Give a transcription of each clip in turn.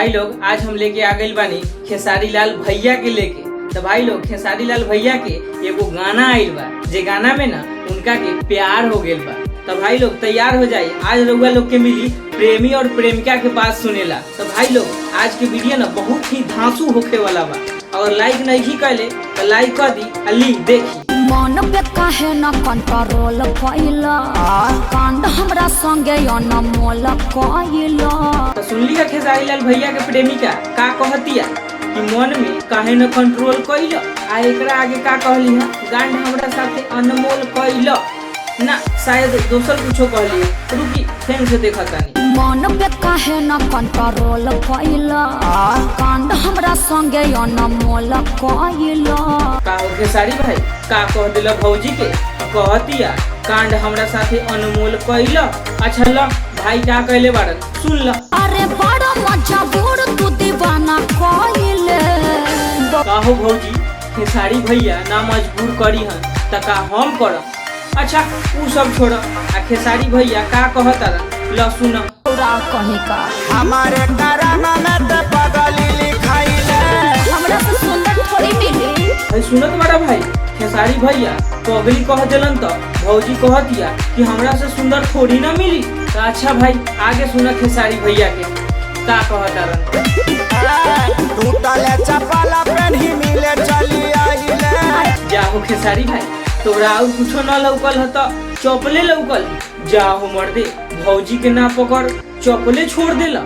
भाई लोग आज हम लेके आ गइल बानी खेसारी लाल भैया के लेके। तो भाई लोग खेसारी लाल भैया के एगो गाना आइल बा, जे गाना में ना उनका के प्यार हो गेल बा। तो भाई लोग तैयार हो जाए, आज रउआ लोग के मिली प्रेमी और प्रेमिका के बात सुनेला। तो भाई लोग आज के वीडियो ना बहुत ही धांसू होखे वाला बा, और लाइक नहीं कैले तो लाइक कर दी, अली देखी। मन पे काहे न कंट्रोल कइला, कांड हमरा संगे अनमोल कइला। तो सुनली का खेसारी लाल भैया के प्रेमिका का कहतिया कि मन में काहे न कंट्रोल कइला, आ एकरा आगे का कहली है, गांड हमरा साथे अनमोल कइला ना, शायद दोसर कुछो कहली है। रुकी फेन से देखा तानी। मन पे काहे न कंट्रोल कइला, कांड हमरा संगे अनमोल कइला। का हो खेसारी भाई का कह दिला भौजी के, कहतिया कांड हमरा साथे अनमोल कइला। अच्छा ल भाई का कहले बाड़न सुन ल। अरे बड़ा मजबूर तू दीवाना कइले। का हो भौजी खेसारी भैया ना मजबूर करी हन त का हम करब। अच्छा उ सब छोड़, आ खेसारी भैया का कहतारन ल सुन। पूरा कहे का हमारे कराना में ते पगली लिखाइले, हमरा से सुंदर थोड़ी मिली। भाई सुनत बड़ा भाई खेसारी भैया पगली कह दिलन त भौजी कहतिया कि हमरा से सुंदर थोड़ी ना मिली। तो अच्छा भाई आगे सुना खेसारी भैया के का कहतारन। टूटले चपला पेन ही मिले चली आइले। जाहो खेसारी भाई तोरा और कुछो न लौकल ह त चपले लौकल। जाहो मर्दे भौजी के ना पकड़ चपले छोड़ देला।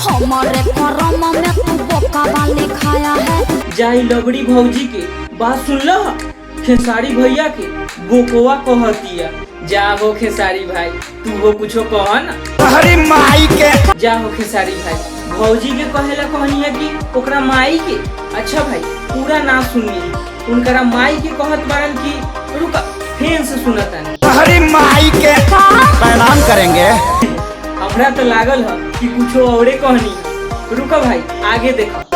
हमारे करम में तू बोका वाली खाया है। जाई लबड़ी भौजी के बात सुन ल, खेसारी भैया के बोकवा कहतिया। जाहो खेसारी भाई तू हो कुछो कह ना। हरी माई के जाहो खेसारी भाई भौजी के कहेला कहनी है कि ओकरा माई के। अच्छा भाई पूरा ना सुनिए, उनकरा माई के कहत बारन की रुका फेन से सुनतानी। हरी माई के प्रणाम करेंगे। हमरा तो लागल है कि कुछो औरे कहनी है। रुका भाई आगे देखो।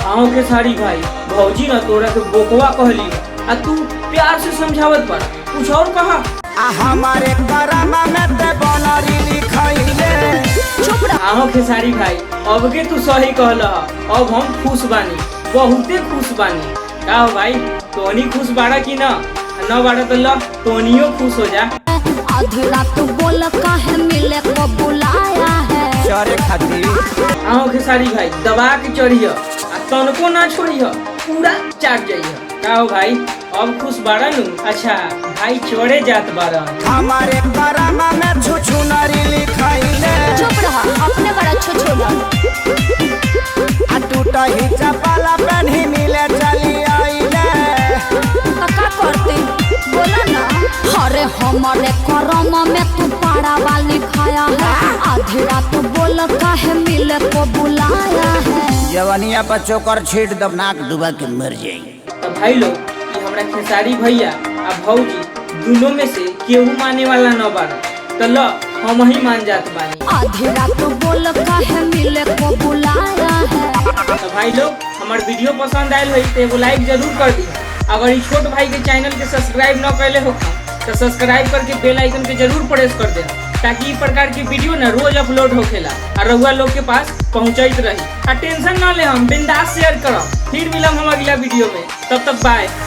आओ खेसारी भाई भौजी ना तोरा के बोकवा कहली है, आ तू प्यार से समझावत पड़ा कुछ और कहा। हमारे कराना में ते बनरी लिखाइले। चुप रह। आओ खेसारी भाई अब के तू सही कहला, अब हम खुश बानी, बहुते खुश बानी। का हो भाई तोनी खुश बाड़ा की ना, न बाड़ा तो ल तोनियो खुश हो जा। आधी रात बोल काहे मिले को बुलाया है। चरे खातिर आओ खेसारी भाई दबा के चढ़ियो, आ तनको ना छोड़ियो, पूरा चाट जाइयो। का हो भाई अब खुश बाड़ा नु। अच्छा भाई चढ़े जात बाड़ा। हमारे कराना में छुछुनरी लिखाइले। चुप रह, अपने बड़ा छोछोला। टूटा ही चपला पेन ही मिले चली आइले। का करते बोला ना। अरे हमारे करम में तू पाड़ा वाली खाया है। आधी रात बोल काहे मिले को बुलाया है। जवनिया पर चोकर छीट दब नाक डुबा के मर जाई। तो भाई लोग ये हमरा खेसारी भैया आ भौजी दोनों में से केहू माने वाला न बाड़ा, तो ल हम ही मान जात बानी। आधी रात बोल काहे मिले को बुलाया है। तो भाई लोग हमार वीडियो पसंद आयल हो तो एगो लाइक जरूर कर दी। अगर ये छोट भाई के चैनल के सब्सक्राइब न कैले हो तो सब्सक्राइब करके बेल आइकन के जरूर प्रेस कर देना, ताकि इस प्रकार की वीडियो ना रोज अपलोड होखेला और रउआ लोग के पास पहुंचत रही। आ टेंशन ना ले, हम बिंदास शेयर करब। फिर मिलम हम अगला वीडियो में, तब तक बाय।